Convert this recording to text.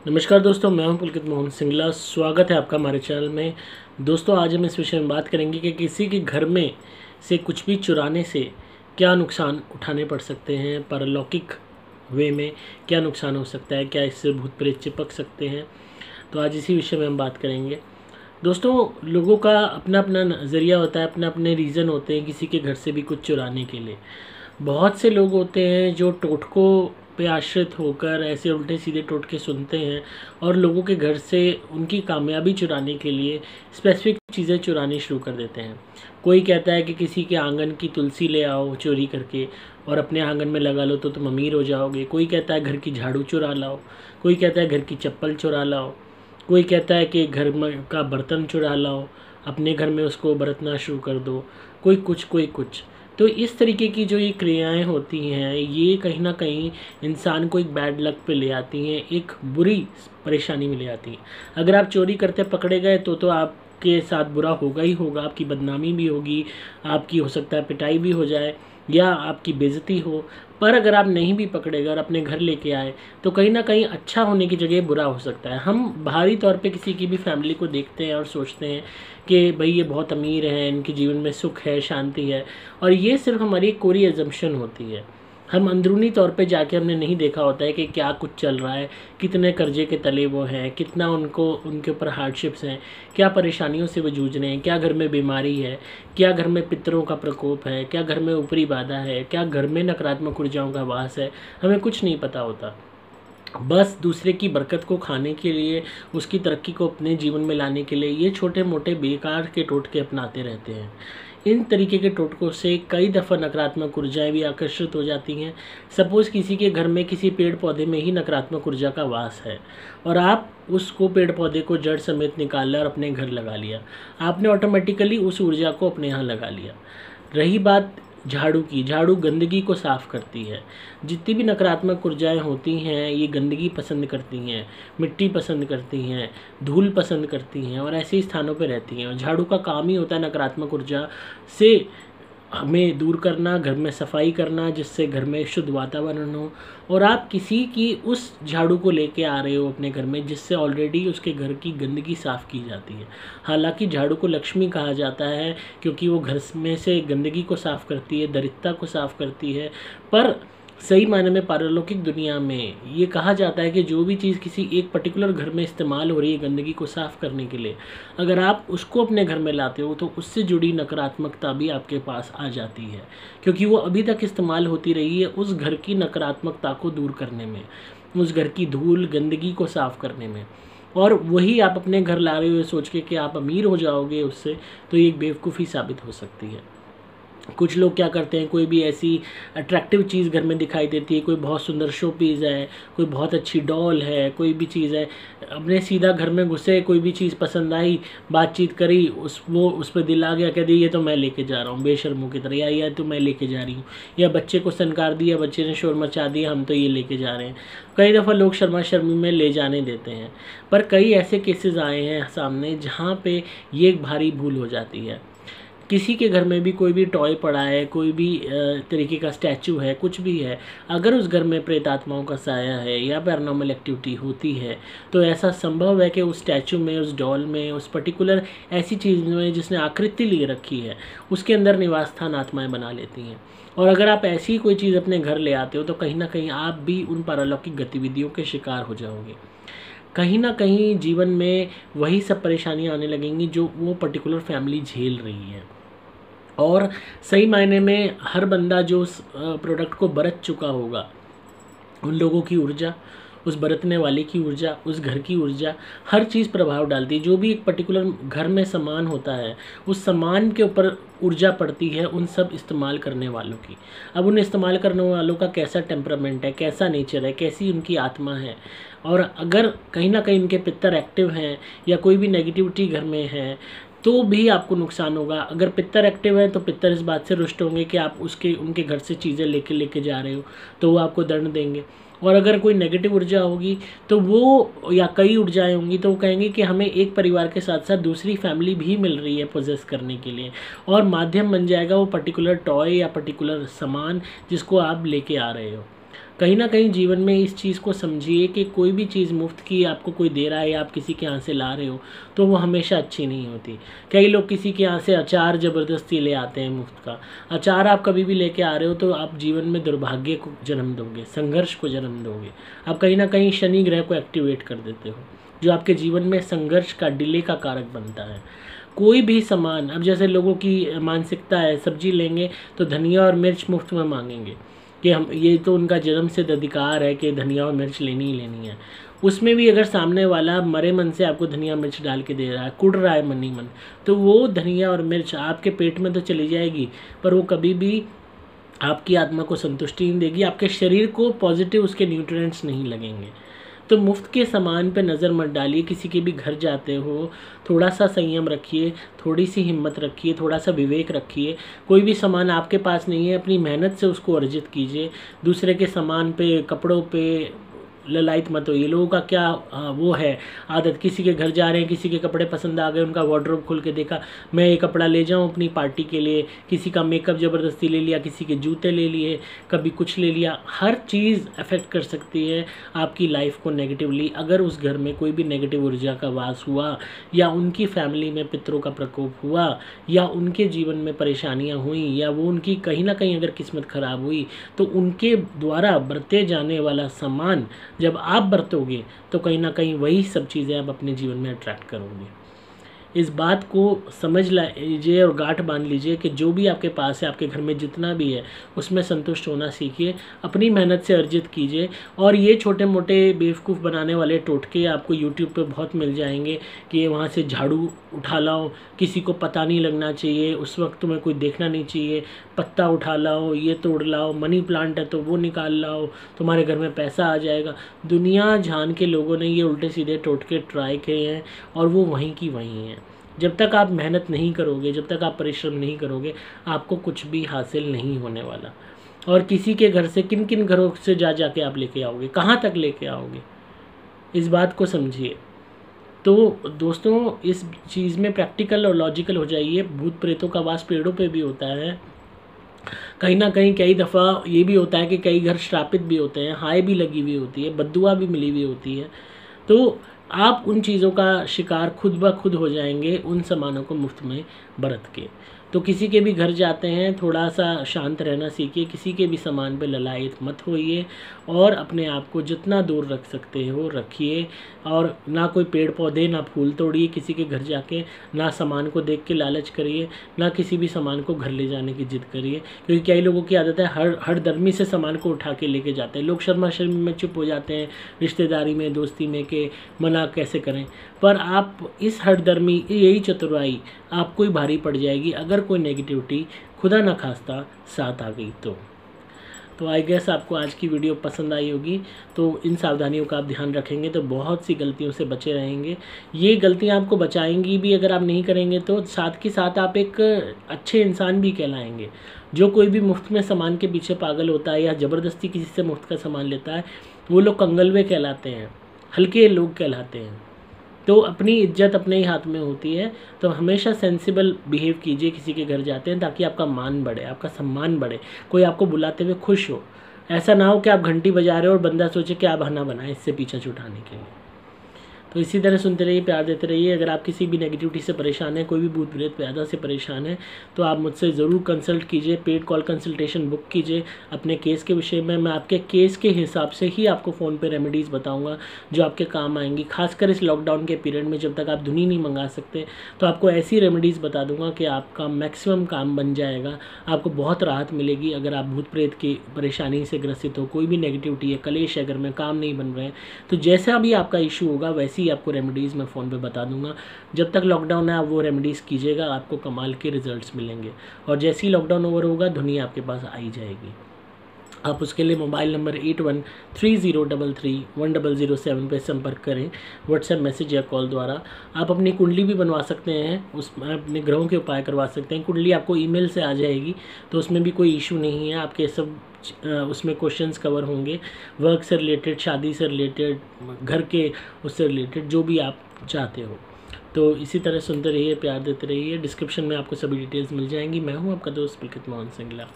नमस्कार दोस्तों, मैं हूं पुलकित मोहन सिंगला। स्वागत है आपका हमारे चैनल में। दोस्तों, आज हम इस विषय में बात करेंगे कि किसी के घर में से कुछ भी चुराने से क्या नुकसान उठाने पड़ सकते हैं, पारलौकिक वे में क्या नुकसान हो सकता है, क्या इससे भूत प्रेत चिपक सकते हैं। तो आज इसी विषय में हम बात करेंगे। दोस्तों, लोगों का अपना अपना नज़रिया होता है, अपने अपने रीज़न होते हैं किसी के घर से भी कुछ चुराने के लिए। बहुत से लोग होते हैं जो टोटकों पे आश्रित होकर ऐसे उल्टे सीधे टोटके सुनते हैं और लोगों के घर से उनकी कामयाबी चुराने के लिए स्पेसिफिक चीज़ें चुरानी शुरू कर देते हैं। कोई कहता है कि किसी के आंगन की तुलसी ले आओ चोरी करके और अपने आंगन में लगा लो तो तुम अमीर हो जाओगे। कोई कहता है घर की झाड़ू चुरा लाओ, कोई कहता है घर की चप्पल चुरा लाओ, कोई कहता है कि घर में का बर्तन चुरा लाओ, अपने घर में उसको बरतना शुरू कर दो, कोई कुछ कोई कुछ। तो इस तरीके की जो ये क्रियाएं होती हैं, ये कहीं ना कहीं इंसान को एक बैड लक पे ले आती हैं, एक बुरी परेशानी में ले आती हैं। अगर आप चोरी करते पकड़े गए तो आपके साथ बुरा होगा ही होगा, आपकी बदनामी भी होगी, आपकी हो सकता है पिटाई भी हो जाए या आपकी बेइज्जती हो। पर अगर आप नहीं भी पकड़े गए और अपने घर लेके आए तो कहीं ना कहीं अच्छा होने की जगह बुरा हो सकता है। हम बाहरी तौर पे किसी की भी फैमिली को देखते हैं और सोचते हैं कि भाई ये बहुत अमीर हैं, इनके जीवन में सुख है, शांति है, और ये सिर्फ हमारी एक कोरी एजम्पशन होती है। हम अंदरूनी तौर पे जाके हमने नहीं देखा होता है कि क्या कुछ चल रहा है, कितने कर्जे के तले वो हैं, कितना उनको उनके ऊपर हार्डशिप्स हैं, क्या परेशानियों से वो जूझ रहे हैं, क्या घर में बीमारी है, क्या घर में पितरों का प्रकोप है, क्या घर में ऊपरी बाधा है, क्या घर में नकारात्मक ऊर्जाओं का वास है। हमें कुछ नहीं पता होता। बस दूसरे की बरकत को खाने के लिए, उसकी तरक्की को अपने जीवन में लाने के लिए ये छोटे मोटे बेकार के टोटके अपनाते रहते हैं। इन तरीके के टोटकों से कई दफ़ा नकारात्मक ऊर्जाएं भी आकर्षित हो जाती हैं। सपोज़ किसी के घर में किसी पेड़ पौधे में ही नकारात्मक ऊर्जा का वास है और आप उसको पेड़ पौधे को जड़ समेत निकाल लिया और अपने घर लगा लिया, आपने ऑटोमेटिकली उस ऊर्जा को अपने यहाँ लगा लिया। रही बात झाड़ू की, झाड़ू गंदगी को साफ़ करती है। जितनी भी नकारात्मक ऊर्जाएं होती हैं ये गंदगी पसंद करती हैं, मिट्टी पसंद करती हैं, धूल पसंद करती हैं और ऐसे ही स्थानों पर रहती हैं। और झाड़ू का काम ही होता है नकारात्मक ऊर्जा से हमें दूर करना, घर में सफाई करना, जिससे घर में शुद्ध वातावरण हो। और आप किसी की उस झाड़ू को लेके आ रहे हो अपने घर में जिससे ऑलरेडी उसके घर की गंदगी साफ़ की जाती है। हालांकि झाड़ू को लक्ष्मी कहा जाता है क्योंकि वो घर में से गंदगी को साफ़ करती है, दरिद्रता को साफ़ करती है। पर सही मायने में पारलौकिक दुनिया में ये कहा जाता है कि जो भी चीज़ किसी एक पर्टिकुलर घर में इस्तेमाल हो रही है गंदगी को साफ़ करने के लिए, अगर आप उसको अपने घर में लाते हो तो उससे जुड़ी नकारात्मकता भी आपके पास आ जाती है, क्योंकि वो अभी तक इस्तेमाल होती रही है उस घर की नकारात्मकता को दूर करने में, उस घर की धूल गंदगी को साफ़ करने में। और वही आप अपने घर ला रहे हो सोच के कि आप अमीर हो जाओगे उससे, तो ये एक बेवकूफ़ी साबित हो सकती है। कुछ लोग क्या करते हैं, कोई भी ऐसी अट्रैक्टिव चीज़ घर में दिखाई देती है, कोई बहुत सुंदर शो पीस है, कोई बहुत अच्छी डॉल है, कोई भी चीज़ है, अपने सीधा घर में घुसे, कोई भी चीज़ पसंद आई, बातचीत करी, उस पर दिल आ गया, कह दी ये तो मैं लेके जा रहा हूँ बेशर्मों की तरह, या तो मैं लेके जा रही हूँ, या बच्चे को सनकार दिया, बच्चे ने शोर मचा दिया, हम तो ये लेके जा रहे हैं। कई दफ़ा लोग शर्मा शर्मी में ले जाने देते हैं, पर कई ऐसे केसेस आए हैं सामने जहाँ पे ये एक भारी भूल हो जाती है। किसी के घर में भी कोई भी टॉय पड़ा है, कोई भी तरीके का स्टैचू है, कुछ भी है, अगर उस घर में प्रेत आत्माओं का साया है या पैरानॉर्मल एक्टिविटी होती है तो ऐसा संभव है कि उस स्टैचू में, उस डॉल में, उस पर्टिकुलर ऐसी चीज़ में जिसने आकृति लिए रखी है उसके अंदर निवास स्थान आत्माएँ बना लेती हैं। और अगर आप ऐसी कोई चीज़ अपने घर ले आते हो तो कहीं ना कहीं आप भी उन पारलौकिक गतिविधियों के शिकार हो जाओगे। कहीं ना कहीं जीवन में वही सब परेशानियां आने लगेंगी जो वो पर्टिकुलर फैमिली झेल रही है। और सही मायने में हर बंदा जो उस प्रोडक्ट को बरत चुका होगा, उन लोगों की ऊर्जा, उस बरतने वाले की ऊर्जा, उस घर की ऊर्जा, हर चीज़ प्रभाव डालती है। जो भी एक पर्टिकुलर घर में सामान होता है उस सामान के ऊपर ऊर्जा पड़ती है उन सब इस्तेमाल करने वालों की। अब उन इस्तेमाल करने वालों का कैसा टेम्परामेंट है, कैसा नेचर है, कैसी उनकी आत्मा है, और अगर कहीं ना कहीं उनके पितर एक्टिव हैं या कोई भी नेगेटिविटी घर में है तो भी आपको नुकसान होगा। अगर पितर एक्टिव है तो पितर इस बात से रुष्ट होंगे कि आप उनके घर से चीज़ें लेके जा रहे हो, तो वो आपको दंड देंगे। और अगर कोई नेगेटिव ऊर्जा होगी तो वो, या कई ऊर्जाएं होंगी तो वो कहेंगे कि हमें एक परिवार के साथ साथ दूसरी फैमिली भी मिल रही है पोजेस करने के लिए, और माध्यम बन जाएगा वो पर्टिकुलर टॉय या पर्टिकुलर सामान जिसको आप लेके आ रहे हो। कहीं ना कहीं जीवन में इस चीज़ को समझिए कि कोई भी चीज़ मुफ्त की आपको कोई दे रहा है या आप किसी के यहाँ से ला रहे हो तो वो हमेशा अच्छी नहीं होती। कई लोग किसी के यहाँ से अचार ज़बरदस्ती ले आते हैं मुफ्त का। अचार आप कभी भी लेके आ रहे हो तो आप जीवन में दुर्भाग्य को जन्म दोगे, संघर्ष को जन्म दोगे। आप कहीं ना कहीं शनि ग्रह को एक्टिवेट कर देते हो, जो आपके जीवन में संघर्ष का, डिले का कारक बनता है। कोई भी सामान, अब जैसे लोगों की मानसिकता है, सब्जी लेंगे तो धनिया और मिर्च मुफ्त में मांगेंगे कि हम, ये तो उनका जन्म सिद्ध अधिकार है कि धनिया और मिर्च लेनी ही लेनी है। उसमें भी अगर सामने वाला मरे मन से आपको धनिया मिर्च डाल के दे रहा है, कुड़ रहा है मन ही मन, तो वो धनिया और मिर्च आपके पेट में तो चली जाएगी, पर वो कभी भी आपकी आत्मा को संतुष्टि नहीं देगी, आपके शरीर को पॉजिटिव उसके न्यूट्रिएंट्स नहीं लगेंगे। तो मुफ्त के सामान पे नज़र मत डालिए। किसी के भी घर जाते हो, थोड़ा सा संयम रखिए, थोड़ी सी हिम्मत रखिए, थोड़ा सा विवेक रखिए। कोई भी सामान आपके पास नहीं है, अपनी मेहनत से उसको अर्जित कीजिए। दूसरे के सामान पे, कपड़ों पे ललायत मत होइए। लोगों का क्या वो है आदत, किसी के घर जा रहे हैं, किसी के कपड़े पसंद आ गए, उनका वार्डरोब खोल के देखा, मैं ये कपड़ा ले जाऊं अपनी पार्टी के लिए, किसी का मेकअप ज़बरदस्ती ले लिया, किसी के जूते ले लिए, कभी कुछ ले लिया। हर चीज़ अफेक्ट कर सकती है आपकी लाइफ को नेगेटिवली। अगर उस घर में कोई भी नेगेटिव ऊर्जा का वास हुआ, या उनकी फैमिली में पितरों का प्रकोप हुआ, या उनके जीवन में परेशानियाँ हुई, या वो उनकी कहीं ना कहीं अगर किस्मत ख़राब हुई, तो उनके द्वारा बरते जाने वाला सामान जब आप बरतोगे तो कहीं ना कहीं वही सब चीज़ें आप अपने जीवन में अट्रैक्ट करोगे। इस बात को समझ लीजिए और गांठ बांध लीजिए कि जो भी आपके पास है, आपके घर में जितना भी है, उसमें संतुष्ट होना सीखिए, अपनी मेहनत से अर्जित कीजिए। और ये छोटे मोटे बेवकूफ़ बनाने वाले टोटके आपको यूट्यूब पे बहुत मिल जाएंगे कि वहाँ से झाड़ू उठा लाओ, किसी को पता नहीं लगना चाहिए, उस वक्त तुम्हें कोई देखना नहीं चाहिए, पत्ता उठा लाओ, ये तोड़ लाओ, मनी प्लांट है तो वो निकाल लाओ, तुम्हारे घर में पैसा आ जाएगा। दुनिया जान के लोगों ने ये उल्टे सीधे टोटके ट्राई किए हैं और वो वहीं की वहीं हैं। जब तक आप मेहनत नहीं करोगे, जब तक आप परिश्रम नहीं करोगे, आपको कुछ भी हासिल नहीं होने वाला। और किसी के घर से, किन किन घरों से जा के आप लेके आओगे, कहाँ तक लेके आओगे, इस बात को समझिए। तो दोस्तों, इस चीज़ में प्रैक्टिकल और लॉजिकल हो जाइए। भूत प्रेतों का वास पेड़ों पे भी होता है। कहीं ना कहीं कई दफ़ा ये भी होता है कि कई घर श्रापित भी होते हैं, हाय भी लगी हुई होती है, बद्दुआ भी मिली हुई होती है। तो आप उन चीज़ों का शिकार खुद ब खुद हो जाएंगे उन सामानों को मुफ्त में बरत के। तो किसी के भी घर जाते हैं, थोड़ा सा शांत रहना सीखिए, किसी के भी सामान पे ललायत मत होइए, और अपने आप को जितना दूर रख सकते हो रखिए। और ना कोई पेड़ पौधे, ना फूल तोड़िए किसी के घर जाके, ना सामान को देख के लालच करिए, ना किसी भी सामान को घर ले जाने की जिद करिए। क्योंकि कई लोगों की आदत है हर दर्मी से सामान को उठा के लेके जाते हैं। लोग शर्मा शर्मी में चुप हो जाते हैं, रिश्तेदारी में, दोस्ती में, के मना कैसे करें। पर आप इस हरदर्मी, यही चतुराई आपको ही भारी पड़ जाएगी अगर कोई नेगेटिविटी खुदा न खास्ता साथ आ गई तो आई गेस आपको आज की वीडियो पसंद आई होगी। तो इन सावधानियों का आप ध्यान रखेंगे तो बहुत सी गलतियों से बचे रहेंगे। ये गलतियां आपको बचाएंगी भी, अगर आप नहीं करेंगे तो साथ के साथ आप एक अच्छे इंसान भी कहलाएंगे। जो कोई भी मुफ्त में सामान के पीछे पागल होता है या ज़बरदस्ती किसी से मुफ्त का सामान लेता है, वो लोग कंगलवे कहलाते हैं, हल्के लोग कहलाते हैं। तो अपनी इज्जत अपने ही हाथ में होती है। तो हमेशा सेंसिबल बिहेव कीजिए किसी के घर जाते हैं, ताकि आपका मान बढ़े, आपका सम्मान बढ़े, कोई आपको बुलाते हुए खुश हो। ऐसा ना हो कि आप घंटी बजा रहे हो और बंदा सोचे कि आप बहाना बनाए इससे पीछा छुड़ाने के लिए। तो इसी तरह सुनते रहिए, प्यार देते रहिए। अगर आप किसी भी नेगेटिविटी से परेशान है, कोई भी भूत प्रेत प्यादा से परेशान है, तो आप मुझसे ज़रूर कंसल्ट कीजिए, पेड कॉल कंसल्टेशन बुक कीजिए अपने केस के विषय में। मैं आपके केस के हिसाब से ही आपको फ़ोन पे रेमेडीज़ बताऊंगा जो आपके काम आएंगी। खासकर इस लॉकडाउन के पीरियड में, जब तक आप धुनी नहीं मंगा सकते, तो आपको ऐसी रेमेडीज़ बता दूंगा कि आपका मैक्सिमम काम बन जाएगा। आपको बहुत राहत मिलेगी अगर आप भूत प्रेत की परेशानी से ग्रसित हो, कोई भी नेगेटिविटी है, कलेश है, घर में काम नहीं बन रहे हैं, तो जैसा भी आपका इशू होगा वैसे आपको रेमेडीज़ मैं फ़ोन पे बता दूंगा। जब तक लॉकडाउन है आप वो रेमेडीज़ कीजिएगा, आपको कमाल के रिजल्ट्स मिलेंगे। और जैसे ही लॉकडाउन ओवर होगा, दुनिया आपके पास आई जाएगी। आप उसके लिए मोबाइल नंबर 8130331007 पर संपर्क करें, व्हाट्सएप मैसेज या कॉल द्वारा। आप अपनी कुंडली भी बनवा सकते हैं, उसमें अपने ग्रहों के उपाय करवा सकते हैं। कुंडली आपको ईमेल से आ जाएगी, तो उसमें भी कोई इशू नहीं है। आपके सब उसमें क्वेश्चंस कवर होंगे, वर्क से रिलेटेड, शादी से रिलेटेड, घर के उससे रिलेटेड, जो भी आप चाहते हो। तो इसी तरह सुनते रहिए, प्यार देते रहिए। डिस्क्रिप्शन में आपको सभी डिटेल्स मिल जाएंगी। मैं हूँ आपका दोस्त पुलकित मोहन सिंगला।